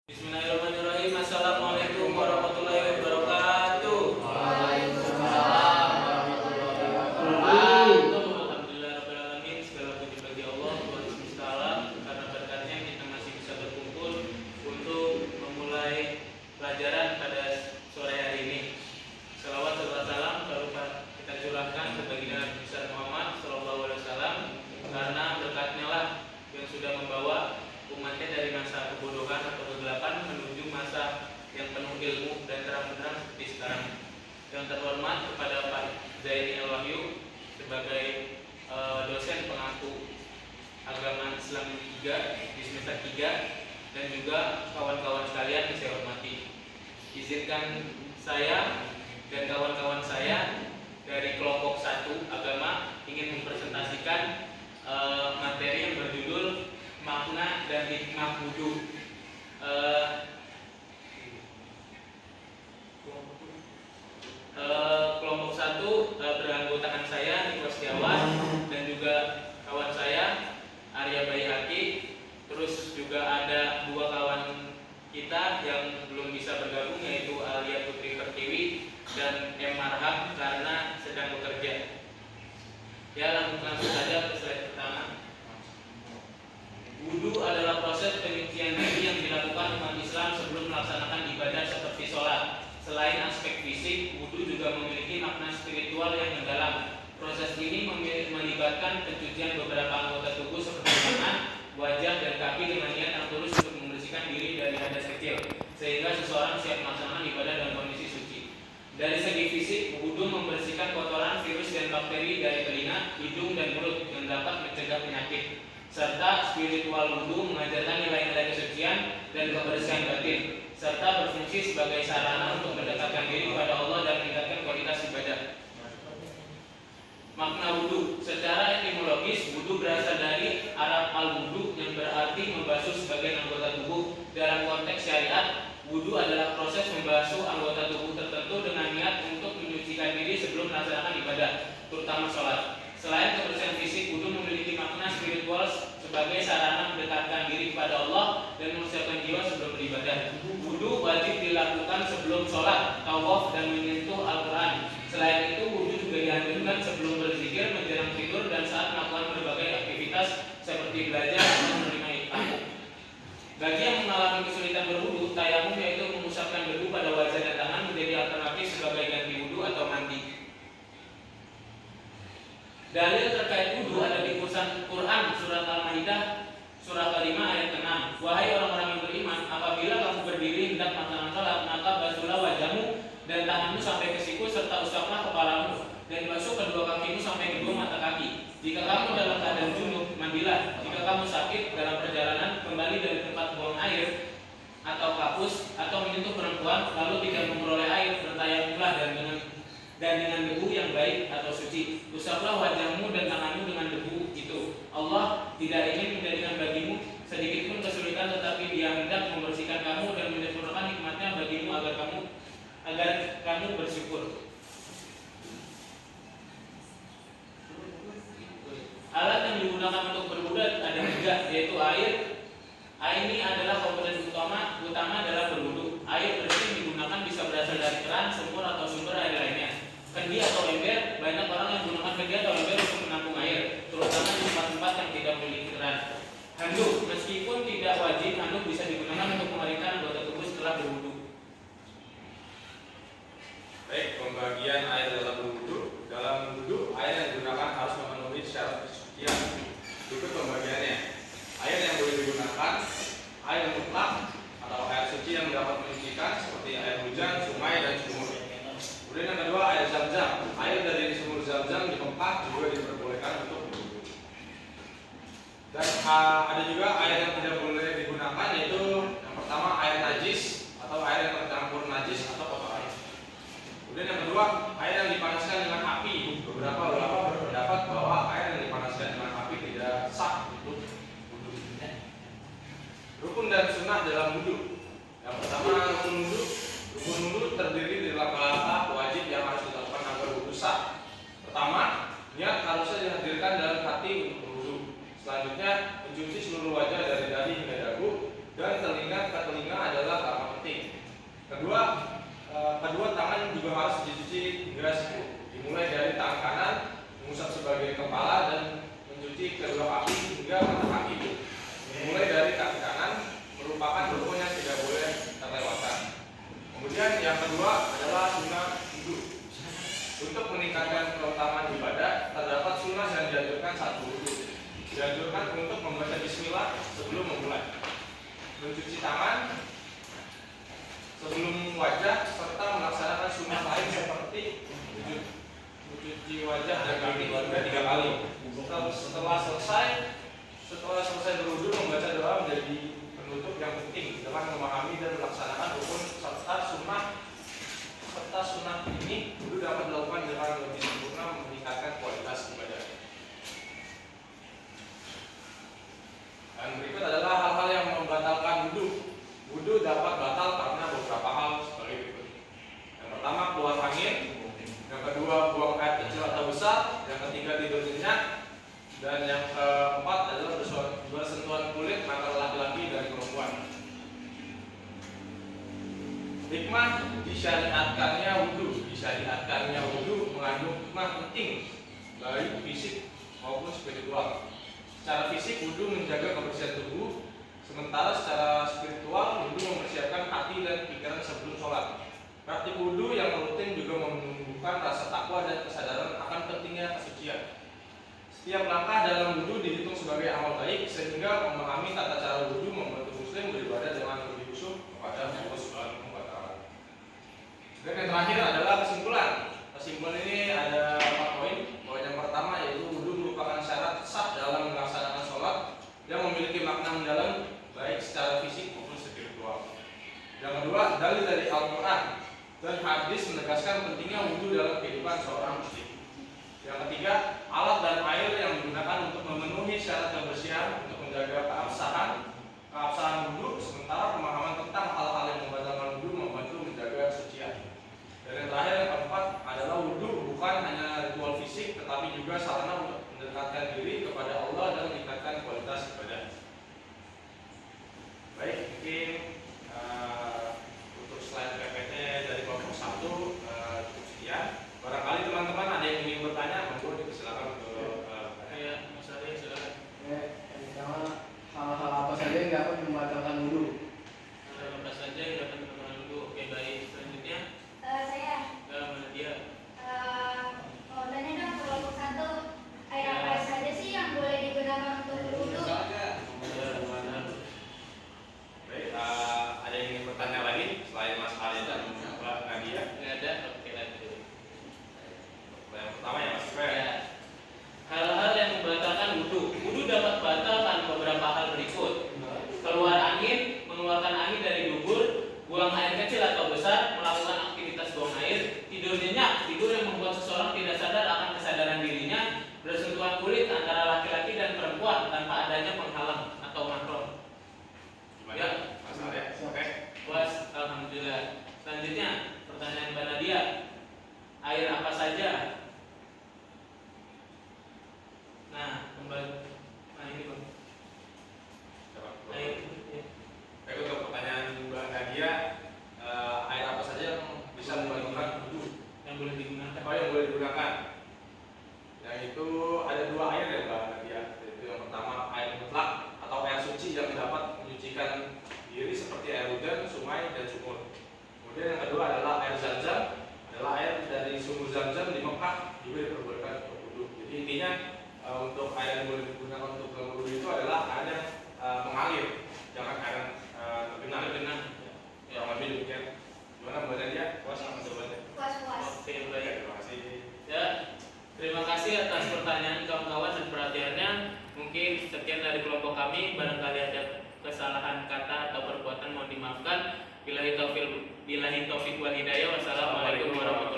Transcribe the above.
Bismillahirrahmanirrahim. Assalamualaikum warahmatullahi wabarakatuh. Waalaikumsalam warahmatullahi wabarakatuh. Alhamdulillahirabbil alamin. Segala puji bagi Allah Tuhan semesta alam, karena berkatnya kita masih bisa berkumpul untuk memulai pelajaran pada sore hari ini. Salawat serta salam kita curahkan ke baginda Nabi besar Muhammad sallallahu alaihi wasallam, karena berkatnya lah yang sudah membawa umatnya dari masa kebodohan atau kegelapan menuju masa yang penuh ilmu dan terang benderang seperti sekarang. Yang terhormat kepada Pak Zaini Al Wahyu sebagai dosen pengaku agama Islam 3 di semester 3, dan juga kawan-kawan sekalian yang saya hormati. Izinkan saya dan kawan-kawan saya dari kelompok 1 agama ingin mempresentasikan materi yang berjudul makna dan hikmah wudu. Kelompok 1 beranggotakan saya Niko Setiawan dan juga kawan saya Arya Bayhaqi. Terus juga ada 2 kawan kita yang belum bisa bergabung, yaitu Alia Putri Pertiwi dan M Marham karena sedang bekerja. Ya, langsung saja ke slide pertama. Wudu adalah proses penyucian diri yang dilakukan umat Islam sebelum melaksanakan ibadah seperti sholat. Selain aspek fisik, wudu juga memiliki makna spiritual yang mendalam. Proses ini melibatkan pencucian beberapa anggota tubuh seperti tangan, wajah, dan kaki dengan niat yang tulus untuk membersihkan diri dari hadas kecil, sehingga seseorang siap melaksanakan ibadah dalam kondisi suci. Dari segi fisik, wudu membersihkan kotoran, virus, dan bakteri dari telinga, hidung, dan mulut yang dapat mencegah penyakit. Serta spiritual wudu mengajarkan nilai-nilai kesucian dan kebersihan batin, serta berfungsi sebagai sarana untuk mendekatkan diri kepada Allah dan meningkatkan kualitas ibadah. Makna wudu. Secara etimologis, wudu berasal dari Arab al-wudu yang berarti membasuh sebagian anggota tubuh. Dalam konteks syariat, wudu adalah proses membasuh anggota tubuh tertentu dengan niat untuk menyucikan diri sebelum melaksanakan ibadah, terutama sholat. Selain kebersihan fisik, wudu memiliki makna spiritual sebagai sarana mendekatkan diri kepada Allah dan mempersiapkan jiwa sebelum beribadah. Wudu wajib dilakukan sebelum sholat, tawaf, dan menyentuh Al-Quran. Selain itu, wudu juga dianjurkan sebelum berzikir, menjelang tidur, dan saat melakukan berbagai aktivitas seperti belajar atau menerima ilmu. Bagi yang mengalami kesulitan berwudu, tayamum yaitu mengusapkan debu pada wajah dan tangan menjadi alternatif sebagai ganti wudu atau mandi. Dalil terkait wudu ada di Quran surat Al-Maidah surah ke-5 ayat ke-6. Wahai orang-orang yang beriman, apabila kamu berdiri hendak melaksanakan salat, maka basuhlah wajahmu dan tanganmu sampai ke siku, serta usaplah kepalamu, dan basuh kedua kakimu sampai kedua mata kaki. Jika kamu dalam keadaan junub, mandilah. Jika kamu sakit dalam perjalanan, kembali dari tempat buang air atau kapus atau menyentuh perempuan lalu tidak memperoleh air, bertayamumlah dan dengan debu yang baik atau suci. Usaplah wajahmu dan tanganmu dengan debu itu. Allah tidak ingin menjadikan bagimu sedikit pun kesulitan, tetapi Dia hendak membersihkan kamu dan menyempurnakan nikmatnya bagimu agar kamu bersyukur. Alat yang digunakan untuk berwudu ada 3, yaitu air. Air ini adalah komponen utama dalam berwudu. Air bersih yang digunakan bisa berasal dari keran, sumur, atau sumber air lainnya. Kendi atau ember, banyak orang yang menggunakan kendi atau ember untuk menampung air, terutama di tempat-tempat yang tidak memiliki keran. Handuk, meskipun tidak wajib, handuk bisa digunakan untuk mengeringkan anggota tubuh setelah berwudu. Baik, pembagian air dalam berwudu. Dalam wudu, air yang digunakan harus memenuhi syarat kesucian. Berikut pembagiannya. Air yang boleh digunakan: air mutlak atau air suci yang dapat menyucikan seperti air hujan, sungai, dan sumur. Kemudian yang kedua, air zam-zam. Air dari sumur zam-zam di Mekah juga diperbolehkan untuk berwudu. Dan ada juga air yang tidak boleh digunakan, yaitu yang pertama air najis atau air yang tercampur najis atau kotoran. Kemudian yang kedua, air yang dipanaskan dengan api. Beberapa ulama berpendapat bahwa air yang dipanaskan dengan api tidak sah untuk wudu. Rukun dan sunnah dalam wudu. Yang pertama, rukun wudu. Rukun wudu terdiri dari langkah-langkah wajib yang harus dilakukan agar wudu sah. Pertama, niat harusnya dihadirkan dalam hati untuk berwudu. Selanjutnya, mencuci seluruh wajah dari dahi hingga dagu, dan telinga ke telinga adalah sebelum wajah serta melaksanakan sunnah lain seperti mencuci wajah dan kaki juga 3 kali. Setelah selesai berwudu, membaca doa menjadi penutup yang penting dengan memahami dan melaksanakan rukun serta sunnah ini. Wudu dapat dilakukan dengan lebih sempurna, meningkatkan kualitas ibadah. Dan berikut adalah hal-hal yang membatalkan wudu. Wudu dapat batal karena beberapa hal sebagai berikut. Yang pertama, keluar angin. Yang kedua, buang air kecil atau besar. Yang ketiga, tidur nyenyak. Dan yang keempat adalah bersentuhan kulit antara laki-laki dan perempuan. Hikmah disyariatkannya wudu mengandung hikmah penting baik fisik maupun spiritual. Secara fisik, wudu menjaga kebersihan tubuh, sementara secara spiritual, wudu mempersiapkan hati dan pikiran sebelum sholat. Praktik wudu yang rutin juga menumbuhkan rasa takwa dan kesadaran akan pentingnya kesucian. Setiap langkah dalam wudu dihitung sebagai amal baik, sehingga memahami tata cara wudu membantu muslim beribadah dengan lebih khusyuk kepada Allah Subhanahu wa Ta'ala. Dan yang terakhir adalah kesimpulan. Kesimpulan ini ada 4 poin. Poin yang pertama yaitu wudu merupakan syarat sah dalam melaksanakan sholat yang memiliki makna mendalam baik secara fisik maupun spiritual. Yang kedua, dalil dari Al-Quran dan hadis menegaskan pentingnya wudu dalam kehidupan seorang muslim. Yang ketiga, alat dan air yang digunakan untuk memenuhi syarat kebersihan untuk menjaga keabsahan wudu, sementara pemahaman tentang hal-hal yang membatalkan wudu membantu menjaga kesucian. Dan yang terakhir, yang keempat adalah wudu bukan hanya ritual fisik, tetapi juga sarana untuk mendekatkan diri kepada Allah dan meningkatkan kualitas ibadah. Baik, mungkin untuk slide PPT dari kelompok 1 cukup sekian. Barangkali teman-teman ada yang ingin bertanya, monggo silakan untuk Mas Ari, silakan. Yang pertama, hal-hal apa saja yang dapat membatalkan wudu? Apa saja yang dapat membatalkan wudu? Oke, baik. Selanjutnya, Saya mana dia? mau tanya dong, kelompok 1, air apa saja sih yang boleh digunakan untuk berwudu? baik, ada yang ingin bertanya lagi selain Mas Ali dan Mbak Nadia? Nggak ada. Oke, lanjut. Yang pertama ya Mas Fer. Ya. Hal-hal yang membatalkan wudu. Wudu dapat batal karena beberapa hal berikut. Keluar angin, mengeluarkan angin dari dubur, buang air kecil atau besar, melakukan aktivitas buang air, tidur nyenyak, tidur yang membuat seseorang tidak sadar akan kesadaran dirinya, bersentuhan kulit antara laki-laki dan perempuan tanpa adanya penghalang atau mahram. Gimana? Ya. Mas Ali. Oke. Puas, alhamdulillah. Selanjutnya, pertanyaan Mbak Nadia. Air apa saja? Nah, kembali. Nah, ini Bang. Air. Ya. Baik, untuk pertanyaan Mbak Nadia, air apa saja yang bisa membatalkan wudu? Yang boleh digunakan. Apa yang boleh digunakan? Yang itu ada 2 air ya Mbak Nadia. Yaitu yang pertama air mutlak atau air suci yang dapat menyucikan diri seperti air hujan, sungai, dan sumur. Kemudian yang kedua adalah air Zam-Zam, adalah air dari sumur Zam-Zam di Mekah juga diperbolehkan untuk wudu. Jadi intinya untuk air yang boleh digunakan untuk wudu itu adalah air yang mengalir, jangan air tergenang. Yang lebih demikian. Gimana Mbak Nadia? Puas sama jawabannya? Puas-puas. Oke, Baik, baik. terima kasih. Ya, terima kasih atas pertanyaan kawan-kawan dan perhatiannya. Mungkin sekian dari kelompok kami. Barangkali ada kesalahan kata atau perbuatan mohon dimaafkan. Billahi taufik wal hidayah. Wassalamualaikum warahmatullahi wabarakatuh.